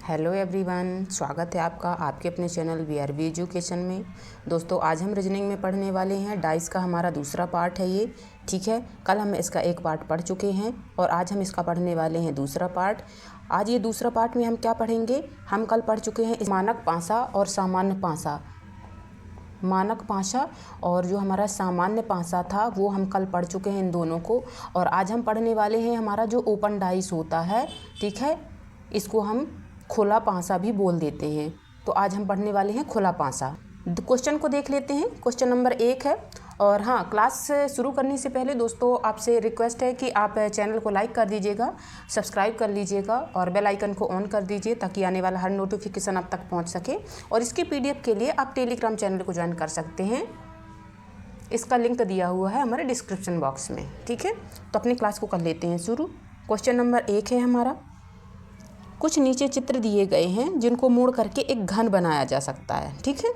Hello everyone, स्वागत है आपका आपके अपने चैनल वीआरवी एजुकेशन में। दोस्तों, आज हम रीजनिंग में पढ़ने वाले हैं। डाइस का हमारा दूसरा पार्ट है ये, ठीक है। कल हम इसका एक पार्ट पढ़ चुके हैं और आज हम इसका पढ़ने वाले हैं दूसरा पार्ट। आज ये दूसरा पार्ट में हम क्या पढ़ेंगे, हम कल पढ़ चुके हैं मानक पासा और सामान्य पासा। मानक पासा और जो हमारा सामान्य पासा था वो हम कल पढ़ चुके हैं इन दोनों को। और आज हम पढ़ने वाले हैं हमारा जो ओपन डाइस होता है, ठीक है, इसको हम खुला पासा भी बोल देते हैं। तो आज हम पढ़ने वाले हैं खुला पासा। क्वेश्चन को देख लेते हैं। क्वेश्चन नंबर 1 है। और हाँ, क्लास शुरू करने से पहले दोस्तों आपसे रिक्वेस्ट है कि आप चैनल को लाइक कर दीजिएगा, सब्सक्राइब कर लीजिएगा और बेल आइकन को ऑन कर दीजिए ताकि आने वाला हर नोटिफिकेशन आप तक पहुंच सके। और इसकी PDF के लिए आप टेलीग्राम चैनल को ज्वाइन कर सकते हैं। इसका लिंक दिया हुआ है हमारे डिस्क्रिप्शन बॉक्स में, ठीक है। तो अपनी क्लास को कर लेते हैं शुरू। क्वेश्चन नंबर 1 है हमारा। कुछ नीचे चित्र दिए गए हैं जिनको मोड़ करके एक घन बनाया जा सकता है, ठीक है।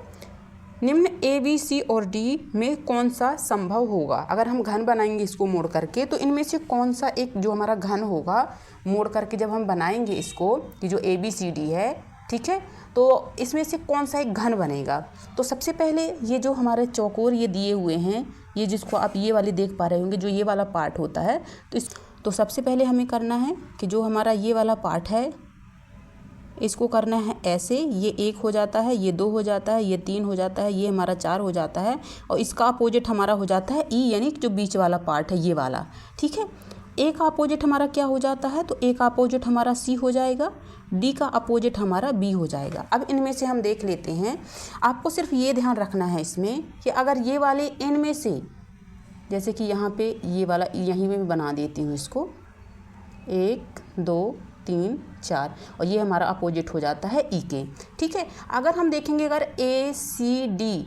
निम्न A, B, C और D में कौन सा संभव होगा। अगर हम घन बनाएंगे इसको मोड़ करके तो इनमें से कौन सा एक जो हमारा घन होगा मोड़ करके जब हम बनाएंगे इसको, कि जो ABCD है, ठीक है, तो इसमें से कौन सा एक घन बनेगा। तो सबसे पहले ये जो हमारे चौकोर ये दिए हुए हैं, ये जिसको आप ये वाली देख पा रहे होंगे, जो ये वाला पार्ट होता है, तो सबसे पहले हमें करना है कि जो हमारा ये वाला पार्ट है इसको करना है ऐसे। ये 1 हो जाता है, ये 2 हो जाता है, ये 3 हो जाता है, ये हमारा 4 हो जाता है और इसका अपोजिट हमारा हो जाता है E, यानी जो बीच वाला पार्ट है ये वाला, ठीक है। A का अपोजिट हमारा क्या हो जाता है, तो A का अपोजिट हमारा C हो जाएगा, D का अपोजिट हमारा B हो जाएगा। अब इनमें से हम देख लेते हैं। आपको सिर्फ ये ध्यान रखना है इसमें कि अगर ये वाले इनमें से, जैसे कि यहाँ पे ये वाला यहीं में बना देती हूँ इसको, 1 2 3 4 और ये हमारा अपोजिट हो जाता है ई के, ठीक है। अगर हम देखेंगे अगर ACE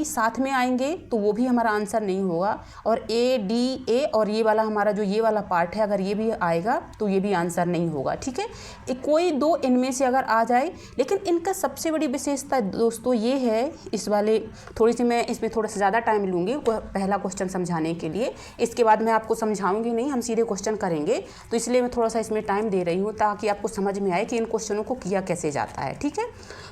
साथ में आएंगे तो वो भी हमारा आंसर नहीं होगा। और ADA और ये वाला हमारा जो ये वाला पार्ट है अगर ये भी आएगा तो ये भी आंसर नहीं होगा, ठीक है। कोई दो इनमें से अगर आ जाए, लेकिन इनका सबसे बड़ी विशेषता दोस्तों ये है, इस वाले थोड़ी सी मैं इसमें थोड़ा सा ज़्यादा टाइम लूँगी पहला क्वेश्चन समझाने के लिए। इसके बाद मैं आपको समझाऊँगी नहीं, हम सीधे क्वेश्चन करेंगे, तो इसलिए मैं थोड़ा सा इसमें टाइम दे रही हूँ ताकि आपको समझ में आए कि इन क्वेश्चनों को किया कैसे जाता है, ठीक है।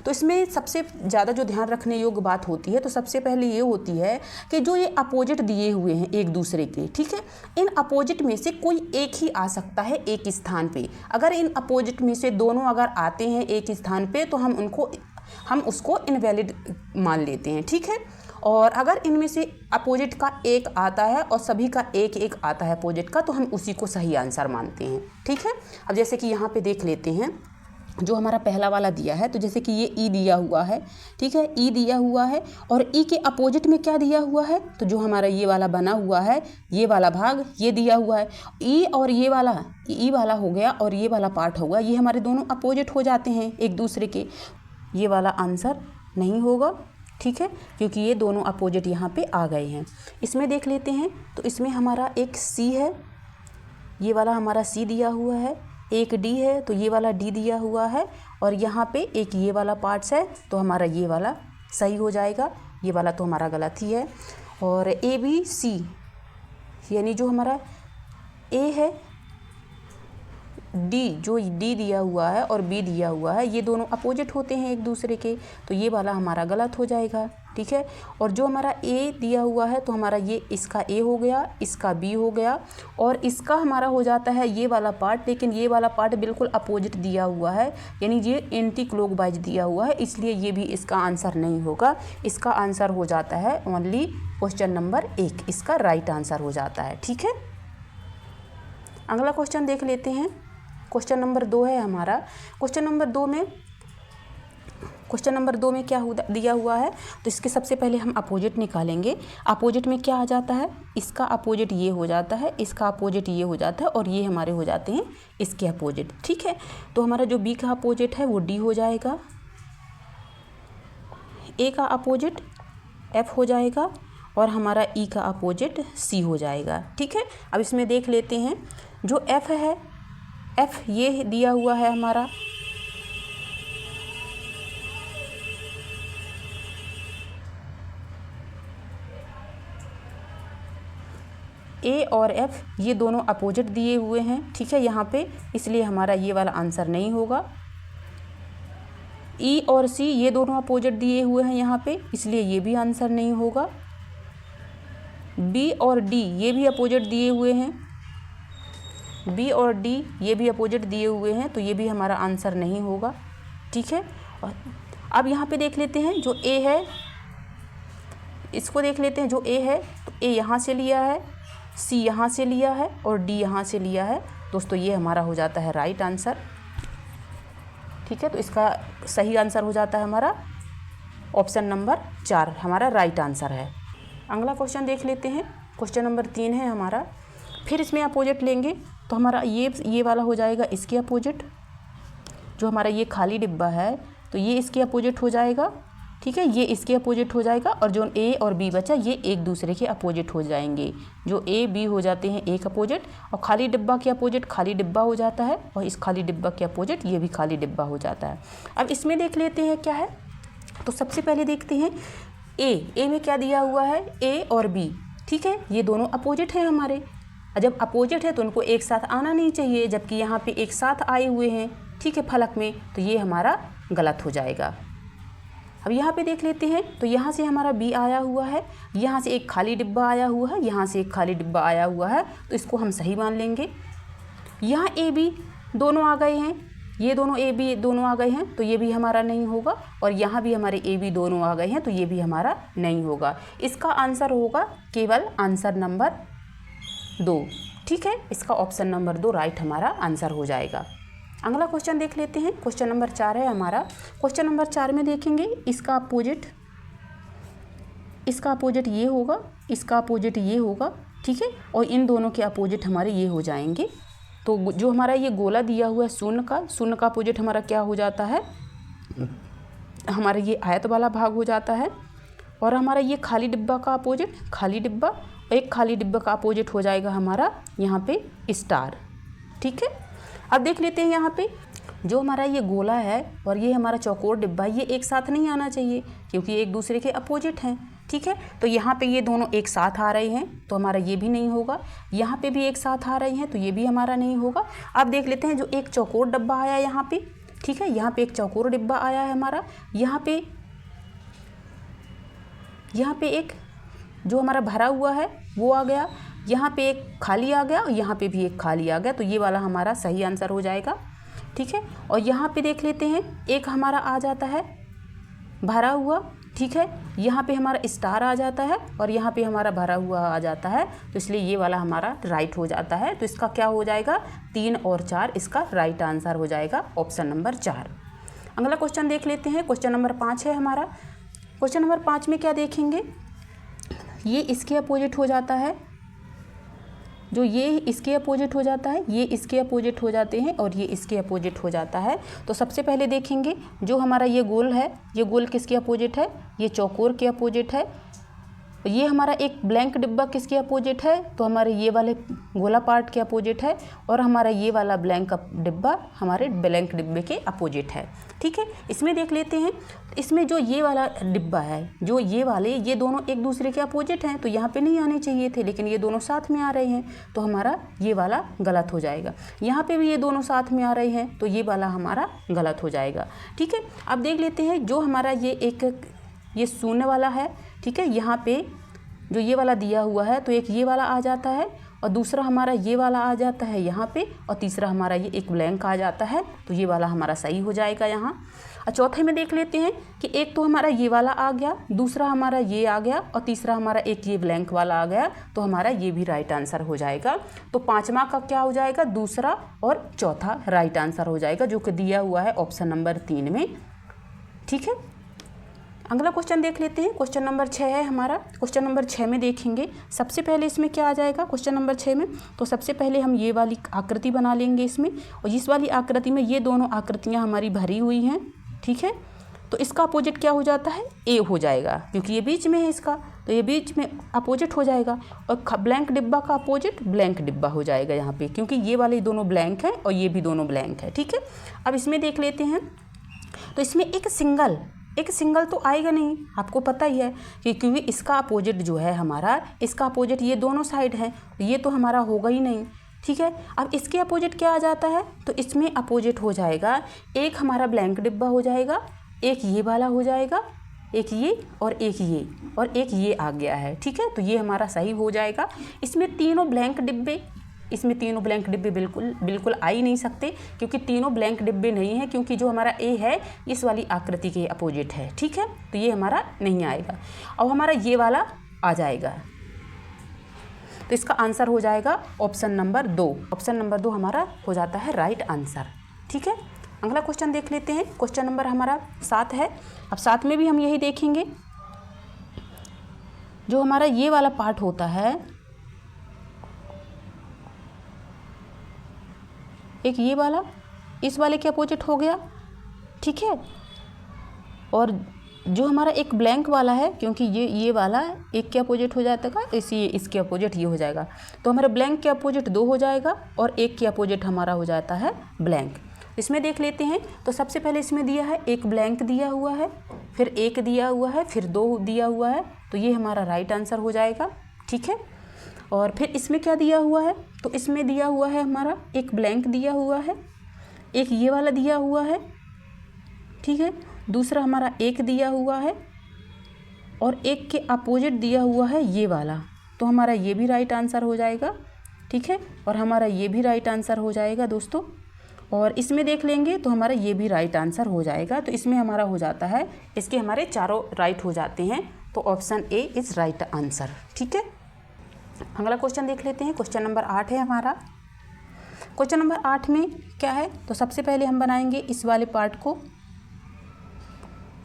तो इसमें सबसे ज़्यादा जो ध्यान रखने योग्य बात होती है, तो सबसे पहले ये होती है कि जो ये अपोजिट दिए हुए हैं एक दूसरे के, ठीक है, इन अपोजिट में से कोई एक ही आ सकता है एक स्थान पे। अगर इन अपोजिट में से दोनों अगर आते हैं एक स्थान पे तो हम उसको इनवैलिड मान लेते हैं, ठीक है। और अगर इनमें से अपोजिट का एक आता है और सभी का एक एक आता है अपोजिट का, तो हम उसी को सही आंसर मानते हैं, ठीक है। अब जैसे कि यहाँ पे देख लेते हैं जो हमारा पहला वाला दिया है, तो जैसे कि ये E दिया हुआ है, ठीक है, E दिया हुआ है और E के अपोजिट में क्या दिया हुआ है, तो जो हमारा ये वाला बना हुआ है, ये वाला भाग ये दिया हुआ है। E और ये वाला E वाला हो गया और ये वाला पार्ट होगा, ये हमारे दोनों अपोजिट हो जाते हैं एक दूसरे के। ये वाला आंसर नहीं होगा, ठीक है, क्योंकि ये दोनों अपोजिट यहाँ पे आ गए हैं। इसमें देख लेते हैं, तो इसमें हमारा एक C है, ये वाला हमारा C दिया हुआ है, एक D है तो ये वाला D दिया हुआ है और यहाँ पे एक ये वाला पार्ट्स है, तो हमारा ये वाला सही हो जाएगा, ये वाला तो हमारा गलत ही है। और ABC यानी जो हमारा A है, D जो D दिया हुआ है और B दिया हुआ है, ये दोनों अपोजिट होते हैं एक दूसरे के, तो ये वाला हमारा गलत हो जाएगा, ठीक है। और जो हमारा A दिया हुआ है, तो हमारा ये इसका A हो गया, इसका B हो गया और इसका हमारा हो जाता है ये वाला पार्ट, लेकिन ये वाला पार्ट बिल्कुल अपोजिट दिया हुआ है, यानी ये एंटी क्लॉकवाइज दिया हुआ है, इसलिए ये भी इसका आंसर नहीं होगा। इसका आंसर हो जाता है ओनली क्वेश्चन नंबर 1, इसका राइट आंसर हो जाता है, ठीक है। अगला क्वेश्चन देख लेते हैं। क्वेश्चन नंबर 2 है हमारा। क्वेश्चन नंबर 2 में क्या दिया हुआ है, तो इसके सबसे पहले हम अपोजिट निकालेंगे। अपोजिट में क्या आ जाता है, इसका अपोजिट ये हो जाता है, इसका अपोजिट ये हो जाता है और ये हमारे हो जाते हैं इसके अपोजिट, ठीक है। तो हमारा जो B का अपोजिट है वो D हो जाएगा, A का अपोजिट F हो जाएगा और हमारा E का अपोजिट C हो जाएगा, ठीक है। अब इसमें देख लेते हैं, जो F है, F ये दिया हुआ है हमारा, ए और एफ ये दोनों अपोजिट दिए हुए हैं, ठीक है यहाँ पे, इसलिए हमारा ये वाला आंसर नहीं होगा। ई और सी ये दोनों अपोजिट दिए हुए हैं यहाँ पे, इसलिए ये भी आंसर नहीं होगा। बी और डी ये भी अपोजिट दिए हुए हैं, बी और डी ये भी अपोजिट दिए हुए हैं, तो ये भी हमारा आंसर नहीं होगा, ठीक है। और अब यहाँ पे देख लेते हैं जो ए है, इसको देख लेते हैं। जो ए है तो ए यहाँ से लिया है, सी यहाँ से लिया है और डी यहाँ से लिया है। दोस्तों ये हमारा हो जाता है राइट आंसर, ठीक है। तो इसका सही आंसर हो जाता है हमारा ऑप्शन नंबर 4 हमारा राइट आंसर है। अगला क्वेश्चन देख लेते हैं। क्वेश्चन नंबर 3 है हमारा। फिर इसमें अपोजिट लेंगे तो हमारा ये वाला हो जाएगा इसके अपोजिट। जो हमारा ये खाली डिब्बा है तो ये इसके अपोजिट हो जाएगा, ठीक है। ये इसके अपोजिट हो जाएगा और जो ए और बी बचा ये एक दूसरे के अपोजिट हो जाएंगे। जो ए बी हो जाते हैं एक अपोजिट, और खाली डिब्बा के अपोजिट खाली डिब्बा हो जाता है, और इस खाली डिब्बा के अपोजिट ये भी खाली डिब्बा हो जाता है। अब इसमें देख लेते हैं क्या है। तो सबसे पहले देखते हैं ए में क्या दिया हुआ है, ए और बी, ठीक है। ये दोनों अपोजिट हैं हमारे। जब अपोजिट है तो उनको एक साथ आना नहीं चाहिए, जबकि यहाँ पे एक साथ आए हुए हैं, ठीक है, फलक में, तो ये हमारा गलत हो जाएगा। अब यहाँ पे देख लेते हैं। तो यहाँ से हमारा बी आया हुआ है, यहाँ से एक खाली डिब्बा आया हुआ है, यहाँ से एक खाली डिब्बा आया हुआ है, तो इसको हम सही मान लेंगे। यहाँ ए बी दोनों आ गए हैं, ये दोनों ए बी दोनों आ गए हैं, तो ये भी हमारा नहीं होगा। और यहाँ भी हमारे ए बी दोनों आ गए हैं, तो ये भी हमारा नहीं होगा। इसका आंसर होगा केवल आंसर नंबर 2, ठीक है। इसका ऑप्शन नंबर 2 राइट हमारा आंसर हो जाएगा। अगला क्वेश्चन देख लेते हैं। क्वेश्चन नंबर 4 है हमारा। क्वेश्चन नंबर 4 में देखेंगे इसका अपोजिट ये होगा, इसका अपोजिट ये होगा, ठीक है। और इन दोनों के अपोजिट हमारे ये हो जाएंगे। तो जो हमारा ये गोला दिया हुआ है शून्य का अपोजिट हमारा क्या हो जाता है, हमारा ये आयत वाला भाग हो जाता है। और हमारा ये खाली डिब्बा का अपोजिट खाली डिब्बा, एक खाली डिब्बा का अपोजिट हो जाएगा हमारा यहाँ पे स्टार, ठीक है। अब देख लेते हैं यहाँ पे जो हमारा ये गोला है और ये हमारा चौकोर डिब्बा, ये एक साथ नहीं आना चाहिए क्योंकि एक दूसरे के अपोजिट हैं, ठीक है। तो यहाँ पे ये दोनों एक साथ आ रहे हैं, तो हमारा ये भी नहीं होगा। यहाँ पे भी एक साथ आ रहे हैं, तो ये भी हमारा नहीं होगा। अब देख लेते हैं जो एक चौकोर डिब्बा आया यहाँ पे, ठीक है। यहाँ पे एक चौकोर डिब्बा आया है हमारा, यहाँ पे एक जो हमारा भरा हुआ है वो आ गया, यहाँ पे एक खाली आ गया और यहाँ पे भी एक खाली आ गया, तो ये वाला हमारा सही आंसर हो जाएगा, ठीक है। और यहाँ पे देख लेते हैं एक हमारा आ जाता है भरा हुआ, ठीक है। यहाँ पे हमारा स्टार आ जाता है और यहाँ पे हमारा भरा हुआ आ जाता है, तो इसलिए ये वाला हमारा राइट हो जाता है। तो इसका क्या हो जाएगा, 3 और 4 इसका राइट आंसर हो जाएगा, ऑप्शन नंबर 4। अगला क्वेश्चन देख लेते हैं। क्वेश्चन नंबर 5 है हमारा। क्वेश्चन नंबर 5 में क्या देखेंगे, ये इसके अपोजिट हो जाता है, जो ये इसके अपोजिट हो जाता है, ये इसके अपोजिट हो जाते हैं और ये इसके अपोजिट हो जाता है। तो सबसे पहले देखेंगे जो हमारा ये गोल है, ये गोल किसके अपोजिट है, ये चौकोर के अपोजिट है। ये हमारा एक ब्लैंक डिब्बा किसके अपोजिट है, तो हमारे ये वाले गोला पार्ट के अपोजिट है, और हमारा ये वाला ब्लैंक डिब्बा हमारे ब्लैंक डिब्बे के अपोजिट है, ठीक है। इसमें देख लेते हैं, इसमें जो ये वाला डिब्बा है, जो ये वाले, ये दोनों एक दूसरे के अपोजिट हैं, तो यहाँ पे नहीं आने चाहिए थे, लेकिन ये दोनों साथ में आ रहे हैं, तो हमारा ये वाला गलत हो जाएगा। यहाँ पे भी ये दोनों साथ में आ रहे हैं, तो ये वाला हमारा गलत हो जाएगा, ठीक है। अब देख लेते हैं जो हमारा ये शून्य वाला है, ठीक है। यहाँ पे जो ये वाला दिया हुआ है, तो एक ये वाला आ जाता है और दूसरा हमारा ये वाला आ जाता है यहाँ पे, और तीसरा हमारा ये एक ब्लैंक आ जाता है, तो ये वाला हमारा सही हो जाएगा यहाँ। और चौथे में देख लेते हैं कि एक तो हमारा ये वाला आ गया, दूसरा हमारा ये आ गया और तीसरा हमारा एक ये ब्लैंक वाला आ गया, तो हमारा ये भी राइट आंसर हो जाएगा। तो 5वां का क्या हो जाएगा, दूसरा और चौथा राइट आंसर हो जाएगा, जो कि दिया हुआ है ऑप्शन नंबर 3 में, ठीक है। अगला क्वेश्चन देख लेते हैं। क्वेश्चन नंबर 6 है हमारा। क्वेश्चन नंबर 6 में देखेंगे सबसे पहले इसमें क्या आ जाएगा, क्वेश्चन नंबर 6 में, तो सबसे पहले हम ये वाली आकृति बना लेंगे इसमें, और इस वाली आकृति में ये दोनों आकृतियाँ हमारी भरी हुई हैं, ठीक है। तो इसका अपोजिट क्या हो जाता है, ए हो जाएगा, क्योंकि ये बीच में है इसका, तो ये बीच में अपोजिट हो जाएगा। और ब्लैंक डिब्बा का अपोजिट ब्लैंक डिब्बा हो जाएगा यहाँ पे, क्योंकि ये वाले दोनों ब्लैंक हैं और ये भी दोनों ब्लैंक है, ठीक है। अब इसमें देख लेते हैं, तो इसमें एक सिंगल एक सिंगल तो आएगा नहीं, आपको पता ही है कि क्योंकि इसका अपोजिट जो है हमारा, इसका अपोजिट ये दोनों साइड है, ये तो हमारा होगा ही नहीं। ठीक है, अब इसके अपोजिट क्या आ जाता है, तो इसमें अपोजिट हो जाएगा, एक हमारा ब्लैंक डिब्बा हो जाएगा, एक ये वाला हो जाएगा, एक ये और एक ये और एक ये आ गया है। ठीक है, तो ये हमारा सही हो जाएगा। इसमें तीनों ब्लैंक डिब्बे बिल्कुल आ ही नहीं सकते, क्योंकि तीनों ब्लैंक डिब्बे नहीं है, क्योंकि जो हमारा ए है इस वाली आकृति के अपोजिट है। ठीक है, तो ये हमारा नहीं आएगा। अब हमारा ये वाला आ जाएगा, तो इसका आंसर हो जाएगा ऑप्शन नंबर 2। ऑप्शन नंबर 2 हमारा हो जाता है राइट आंसर। ठीक है, अगला क्वेश्चन देख लेते हैं। क्वेश्चन नंबर हमारा 7 है। अब 7 में भी हम यही देखेंगे, जो हमारा ये वाला पार्ट होता है, एक ये वाला इस वाले के अपोजिट हो गया। ठीक है, और जो हमारा एक ब्लैंक वाला है, क्योंकि ये वाला एक के अपोजिट हो जाता है, इसलिए इसके अपोजिट ये हो जाएगा, तो हमारा ब्लैंक के अपोजिट 2 हो जाएगा और एक के अपोजिट हमारा हो जाता है ब्लैंक। इसमें देख लेते हैं, तो सबसे पहले इसमें दिया है एक ब्लैंक दिया हुआ है, फिर एक दिया हुआ है, फिर 2 दिया हुआ है, तो ये हमारा राइट आंसर हो जाएगा। ठीक है, और फिर इसमें क्या दिया हुआ है, तो इसमें दिया हुआ है हमारा एक ब्लैंक दिया हुआ है, एक ये वाला दिया हुआ है। ठीक है, दूसरा हमारा एक दिया हुआ है और एक के अपोजिट दिया हुआ है ये वाला, तो हमारा ये भी राइट आंसर हो जाएगा। ठीक है, और हमारा ये भी राइट आंसर हो जाएगा दोस्तों। और इसमें देख लेंगे तो हमारा ये भी राइट आंसर हो जाएगा, तो इसमें हमारा हो जाता है, इसके हमारे चारों राइट हो जाते हैं, तो option A is right answer. ठीक है, अगला क्वेश्चन देख लेते हैं। क्वेश्चन नंबर 8 है हमारा। क्वेश्चन नंबर 8 में क्या है, तो सबसे पहले हम बनाएंगे इस वाले पार्ट को।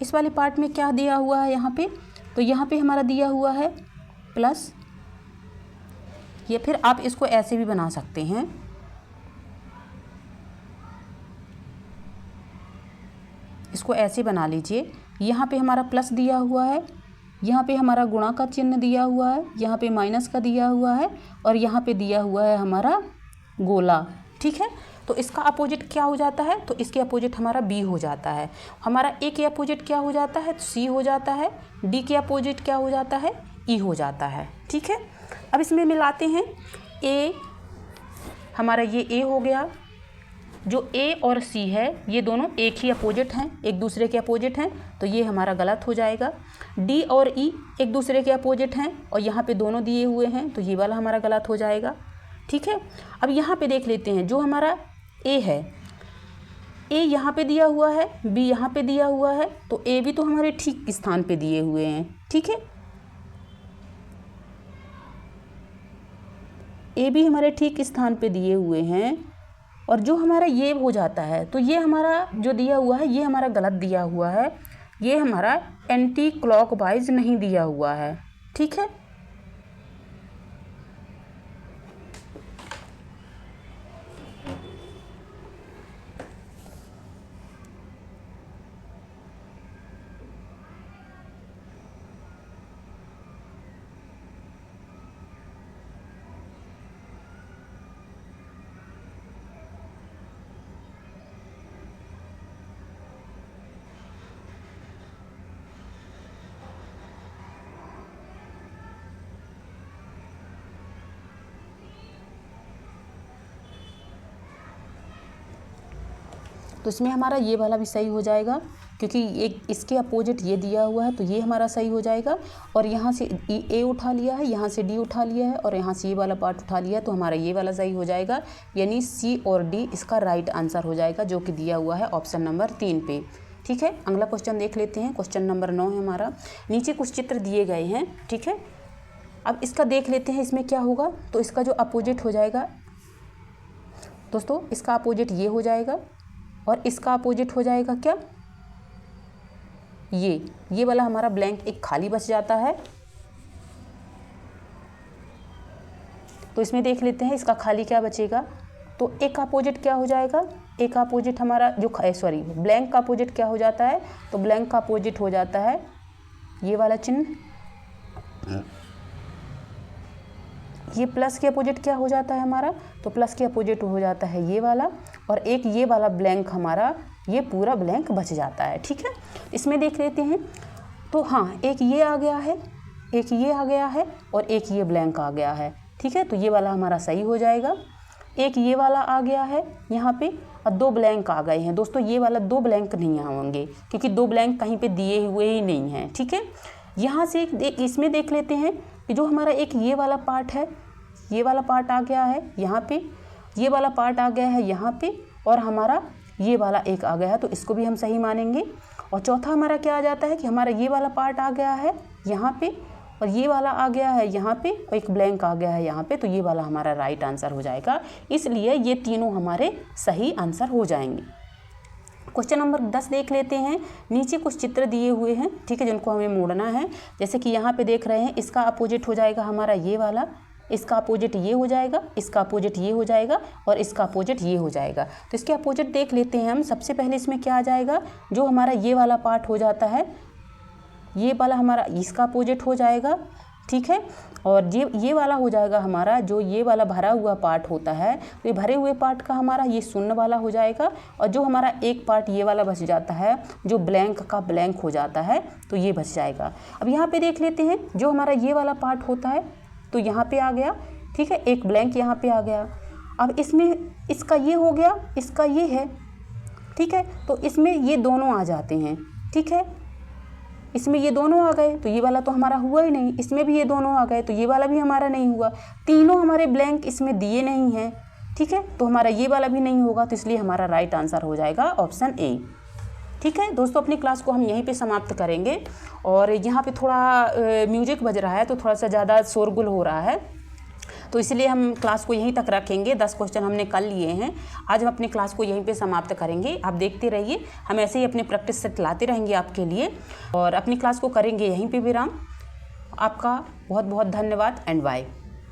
इस वाले पार्ट में क्या दिया हुआ है यहाँ पे, तो यहाँ पे हमारा दिया हुआ है प्लस, या फिर आप इसको ऐसे भी बना सकते हैं, इसको ऐसे बना लीजिए। यहाँ पे हमारा प्लस दिया हुआ है, यहाँ पे हमारा गुणा का चिन्ह दिया हुआ है, यहाँ पे माइनस का दिया हुआ है, और यहाँ पे दिया हुआ है हमारा गोला। ठीक है, तो इसका अपोजिट क्या हो जाता है, तो इसके अपोजिट हमारा बी हो जाता है। हमारा ए के अपोजिट क्या हो जाता है, तो सी हो जाता है। डी के अपोजिट क्या हो जाता है, ई हो जाता है। ठीक है, अब इसमें मिलाते हैं। ए हमारा ये ए हो गया, जो ए और सी है ये दोनों एक ही अपोजिट हैं, एक दूसरे के अपोजिट हैं, तो ये हमारा गलत हो जाएगा। डी और ई एक दूसरे के अपोजिट हैं और यहाँ पे दोनों दिए हुए हैं, तो ये वाला हमारा गलत हो जाएगा। ठीक है, अब यहाँ पे देख लेते हैं, जो हमारा ए है, ए यहाँ पे दिया हुआ है, बी यहाँ पे दिया हुआ है, तो ए भी तो हमारे ठीक स्थान पे दिए हुए हैं। ठीक है, ए भी हमारे ठीक स्थान पे दिए हुए हैं, और जो हमारा ये हो जाता है, तो ये हमारा जो दिया हुआ है ये हमारा गलत दिया हुआ है, ये हमारा एंटी क्लॉकवाइज नहीं दिया हुआ है। ठीक है, तो इसमें हमारा ये वाला भी सही हो जाएगा, क्योंकि एक इसके अपोजिट ये दिया हुआ है, तो ये हमारा सही हो जाएगा। और यहाँ से ए उठा लिया है, यहाँ से डी उठा लिया है, और यहाँ से ये वाला पार्ट उठा लिया है, तो हमारा ये वाला सही हो जाएगा। यानी सी और डी इसका राइट आंसर हो जाएगा, जो कि दिया हुआ है ऑप्शन नंबर 3 पे। ठीक है, अगला क्वेश्चन देख लेते हैं। क्वेश्चन नंबर 9 है हमारा। नीचे कुछ चित्र दिए गए हैं। ठीक है, अब इसका देख लेते हैं, इसमें क्या होगा, तो इसका जो अपोजिट हो जाएगा दोस्तों, इसका अपोजिट ये हो जाएगा, और इसका अपोजिट हो जाएगा क्या, ये वाला हमारा ब्लैंक एक खाली बच जाता है। तो इसमें देख लेते हैं इसका खाली क्या बचेगा, तो एक का अपोजिट क्या हो जाएगा, एक का अपोजिट हमारा जो ब्लैंक का अपोजिट क्या हो जाता है, तो ब्लैंक का अपोजिट हो जाता है ये वाला चिन्ह। ये प्लस के अपोजिट क्या हो जाता है हमारा, तो प्लस के अपोजिट हो जाता है ये वाला, और एक ये वाला ब्लैंक हमारा ये पूरा ब्लैंक बच जाता है। ठीक है, इसमें देख लेते हैं। तो हाँ, एक ये आ गया है, एक ये आ गया है और एक ये ब्लैंक आ गया है। ठीक है, तो ये वाला हमारा सही हो जाएगा। एक ये वाला आ गया है यहाँ पे और 2 ब्लैंक आ गए हैं। दोस्तों ये वाला 2 ब्लैंक नहीं आएंगे क्योंकि 2 ब्लैंक कहीं पे दिए हुए ही नहीं हैं। ठीक है, यहाँ से इसमें देख लेते हैं कि जो हमारा एक ये वाला पार्ट है, ये वाला पार्ट आ गया है यहाँ पे, ये वाला पार्ट आ गया है यहाँ पे और हमारा ये वाला एक आ गया है, तो इसको भी हम सही मानेंगे। और चौथा हमारा क्या आ जाता है कि हमारा ये वाला पार्ट आ गया है यहाँ पे और ये वाला आ गया है यहाँ पे और एक ब्लैंक आ गया है यहाँ पे, तो ये वाला हमारा राइट आंसर हो जाएगा। इसलिए ये तीनों हमारे सही आंसर हो जाएंगे। क्वेश्चन नंबर 10 देख लेते हैं। नीचे कुछ चित्र दिए हुए हैं, ठीक है, जिनको हमें मोड़ना है। जैसे कि यहाँ पे देख रहे हैं, इसका अपोजिट हो जाएगा हमारा ये वाला, इसका अपोजिट ये हो जाएगा, इसका अपोजिट ये हो जाएगा और इसका अपोजिट ये हो जाएगा। तो इसके अपोजिट देख लेते हैं हम। सबसे पहले इसमें क्या आ जाएगा, जो हमारा ये वाला पार्ट हो जाता है, ये वाला हमारा इसका अपोजिट हो जाएगा। ठीक है, और ये वाला हो जाएगा हमारा, जो ये वाला भरा हुआ पार्ट होता है, तो ये भरे हुए पार्ट का हमारा ये शून्य वाला हो जाएगा। और जो हमारा एक पार्ट ये वाला बच जाता है, जो ब्लैंक का ब्लैंक हो जाता है, तो ये बच जाएगा। अब यहाँ पे देख लेते हैं, जो हमारा ये वाला पार्ट होता है तो यहाँ पे आ गया। ठीक है, एक ब्लैंक यहाँ पे आ गया। अब इसमें इसका ये हो गया, इसका ये है। ठीक है, तो इसमें ये दोनों आ जाते हैं। ठीक है, इसमें ये दोनों आ गए तो ये वाला तो हमारा हुआ ही नहीं। इसमें भी ये दोनों आ गए तो ये वाला भी हमारा नहीं हुआ। तीनों हमारे ब्लैंक इसमें दिए नहीं हैं। ठीक है, तो हमारा ये वाला भी नहीं होगा, तो इसलिए हमारा राइट आंसर हो जाएगा ऑप्शन ए। ठीक है दोस्तों, अपनी क्लास को हम यहीं पे समाप्त करेंगे। और यहाँ पे थोड़ा म्यूजिक बज रहा है तो थोड़ा सा ज़्यादा शोरगुल हो रहा है, तो इसलिए हम क्लास को यहीं तक रखेंगे। 10 क्वेश्चन हमने कल लिए हैं, आज हम अपनी क्लास को यहीं पे समाप्त करेंगे। आप देखते रहिए, हम ऐसे ही अपने प्रैक्टिस सेट लाते रहेंगे आपके लिए और अपनी क्लास को करेंगे यहीं पे विराम। आपका बहुत बहुत धन्यवाद एंड बाय।